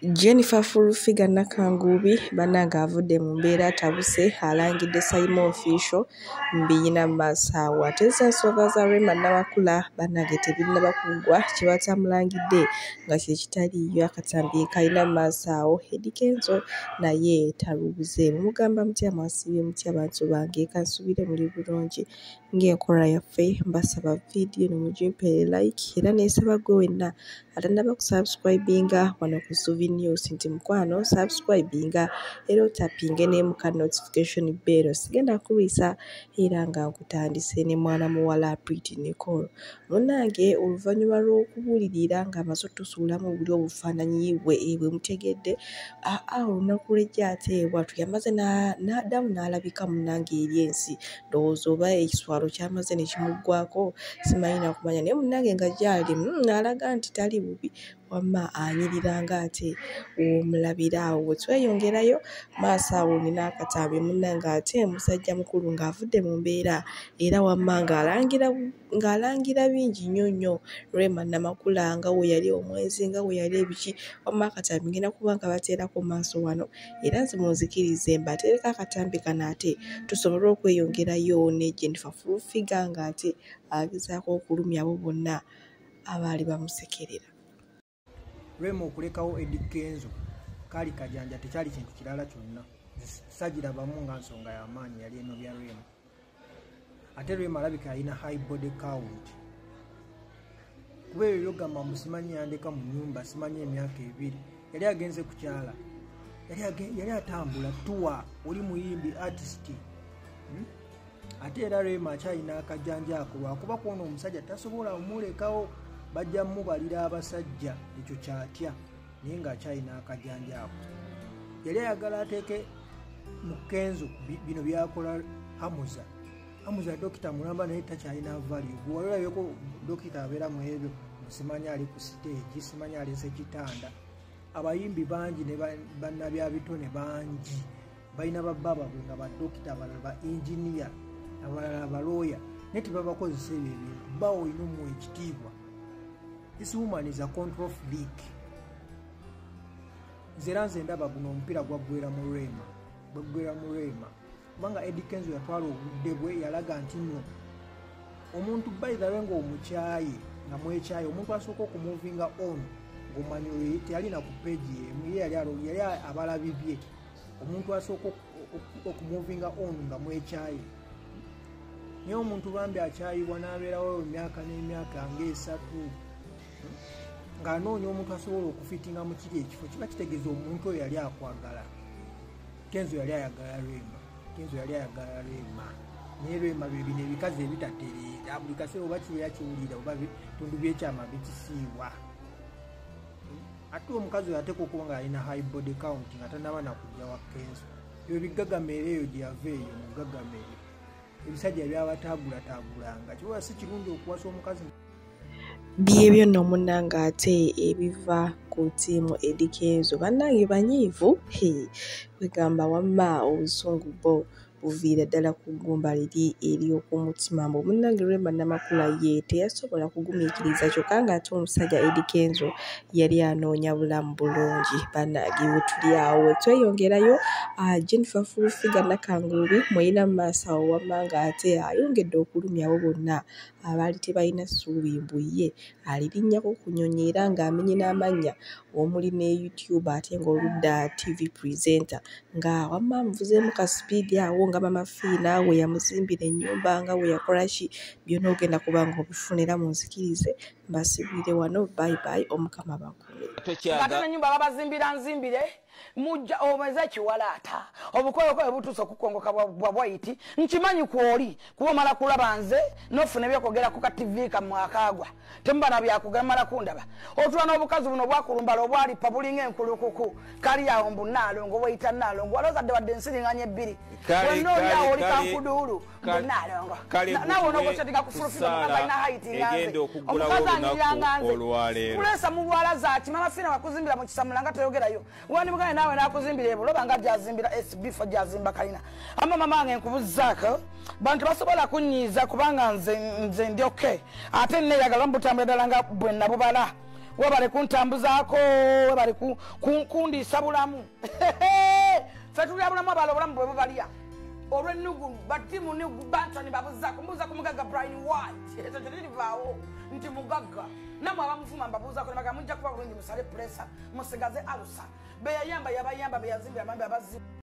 Jennifer Furufiga Nakangubi bannanga avudde mu mbeera tabuse alangidde Simon Official mbiyina Masaawo ate ensonga za Rema Namakula bannange tebinnaba kuggwa kibatamulangidde nga kye kitaliyo akatambi kalina Masaawo Eddie Kenzo naye talubuze mugamba mutya mwasibye mutya abantu bange kansubire muli bulungi ng'enkola yaffe mbasaba vidiyo nomugimpeere like era neesaba gwe wenna atannaba kusubscribinga wano ku Suvi News nti mukwano subscribinga era otapinge ne muka notification bell sigenda kulwisa era nga nkutandise ne mwana muwala Pretty Nicole munnange oluvannyuma lw'okubuulirira nga amaze otusuulamu buli obufaananyi bwe mutegedde olunaku lw'ejja ateebwa tuyamaze n'addamu n'alabika munnange eri ensi ndowooza oba ekiswalo kyamaze ne kimuggwako simanyi nakumanya naye munnange nga gyali alaga nti tali bubi wamma anyiriranga ate omulabira awo bwe tweyongerayo Masaawo nina akatambi munnange ate musajja mukulu ng'avudde mu mbeera era wamma ng'alangira bingi nnyo nnyo Rema Namakula nga we yali omwezi nga we yali ebiki wamma akatambi ngenda kuba nga bateerako maaso wano era nze munzikirize mbateereko akatambi kano ate tusobole okweyongerayo ne Jennifer Furufiga ng'ate agezaako okulumya abo bonna abaali bamusekerera. Rema okulekawo Eddie Kenzo kali kajanja tekyali kintu kirala kyonna sagirabamu nga nsonga y'amaanyi yali eno bya Rema ate Rema alabika alina high body count kuba ebyo byogamba musimanyi yandeka mu nnyumba simanyi emyaka 2 yali agenze kukyala yali atambula tuwa oli muyimbi artist ate era Rema akyalina akajanja ako lwakuba kwona omusajja tasobola omulekawo bajja mubalira abasajja ekyo kyatya naye ng'akyalina akajanja ako yali ayagala ateeke mu Kenzo bino byakola Hamuza dokita mulamba naye takyalina value bwewalabyeko dokita abeera mu ebyo simanyi ali ku stage simanyi alese kitanda abayimbi bangi ne bannabyabitone bangi balina bababa nga badokita abalala ba engineer abalala abalooya naye tebabakozesa ebyo ebintu bawo olina omuwa ekitiibwa. This woman is a control freak. Nze ndaba guno omupiira gwaggwera mu Rema kubanga Eddie Kenzo yatwala obudde bwe yalaga nti nno omuntu by the way ng'omukyaye nga mwekyaye omuntu asooka okumuvinga on ng'omanyi oyo teyalina ku peegi emu yali abalabibye omuntu asooka okumuvinga on nga mwekyaye naye omuntu bambi akyayibwa n'abeerawo emyaka n'emyaka ng'esatu ng'anoonya omuntu asobola okufitinga mu kiri ekifo kiba kitegeeza omuntu oyo yali akwagala. Kenzo yali ayagala Rema naye Rema bino ebikazi ebitatereera buli kaseera oba kibeera kiwulira oba bitundu byekyama bikisiibwa ate omukazi oyo ateeka okuba ng'alina high body count nga tanaba nakujja wa Kenzo ebyo bigagameera eyo gye yava eyo mugagameero ebisajja byabataagulataagulanga kibola si kirungi okuwasa omukazi byebyo nno munnange ate ebiva ku ttiimu Eddie Kenzo bannange banyiivu kwegamba wamma obusungu bwo buviira ddala ku ggumba liri ery'okumutima mbu munnange Rema Namakula ye teyasobola kugumiikiriza kyokka ng'ate omusajja Eddie Kenzo yali anoonya bulamu bulungi bannange bwe tuli awo we tweyongerayo Jennifer Furufiga Nakangubi mweyina mu Masaawo wamma ng'ate ayongedde okulumya abo bonna abaali tebalina ssuubi mbu ye alirinnyako ku nnyonyi era ng'amenye n'amannya omuli ne YouTube ate ng'oludda TV presenter nga wamma amuvuzeemu ka speed awo nga Mama Fiina we yamuzimbira ennyumba nga we yakola ki byonna ogenda kuba ng'obifunira mu nzikirize mbasibire wano bye omukama bakume ate ennyumba babazimbira nzimbire mujja omeze ekiwalaata obukoyokoyo butuusa okukongoka bwa bwaiti nkimanyi kwoli kuba omala kulaba nze n'ofuna ebyokwogera ku ka TV kamwakaagwa temubana byakugala kundaba otula n'obukazi buno bwakulumbala obwalipa bulinga enkulukuku kali awo mbu Naalongo bweyita Naalongo walozadde wadde ensiriŋŋanya 2 wennoolyawo oli kankuduulu mbu Naalongo nawe onogosyatinga kufurufiga mukazi alina haiti nganze omukazi anyiriranga nze kulesa mu bwala zaaki Mama Fiina wakuzimbira mu Kisamula nga toyogerayo wandi mugane nawe nakuzimbira ebuloba nga gyazimbira SB4 gyazimba kalina ama mama wange nkubuzaako bantu basobola kunyiiza kubanga nze ndi okay ate nneeyagala mbutambula ddala nga bwe nabubala we bali kuntambuzaako we bali kundiisa bulamu ffe tulya bulamu abala obulamu bwe bubalya olw'ennugu batimu ne bantoni babuzaako mbuuza ku mugagga Brian White ekyo teririvaawo nti mugagga namwe abamuvuma mbabuuzaako nebaga mujja kuba bulungi musale presa musigaze alusa be yayamba yabayamba be yazimbira amambi abazimba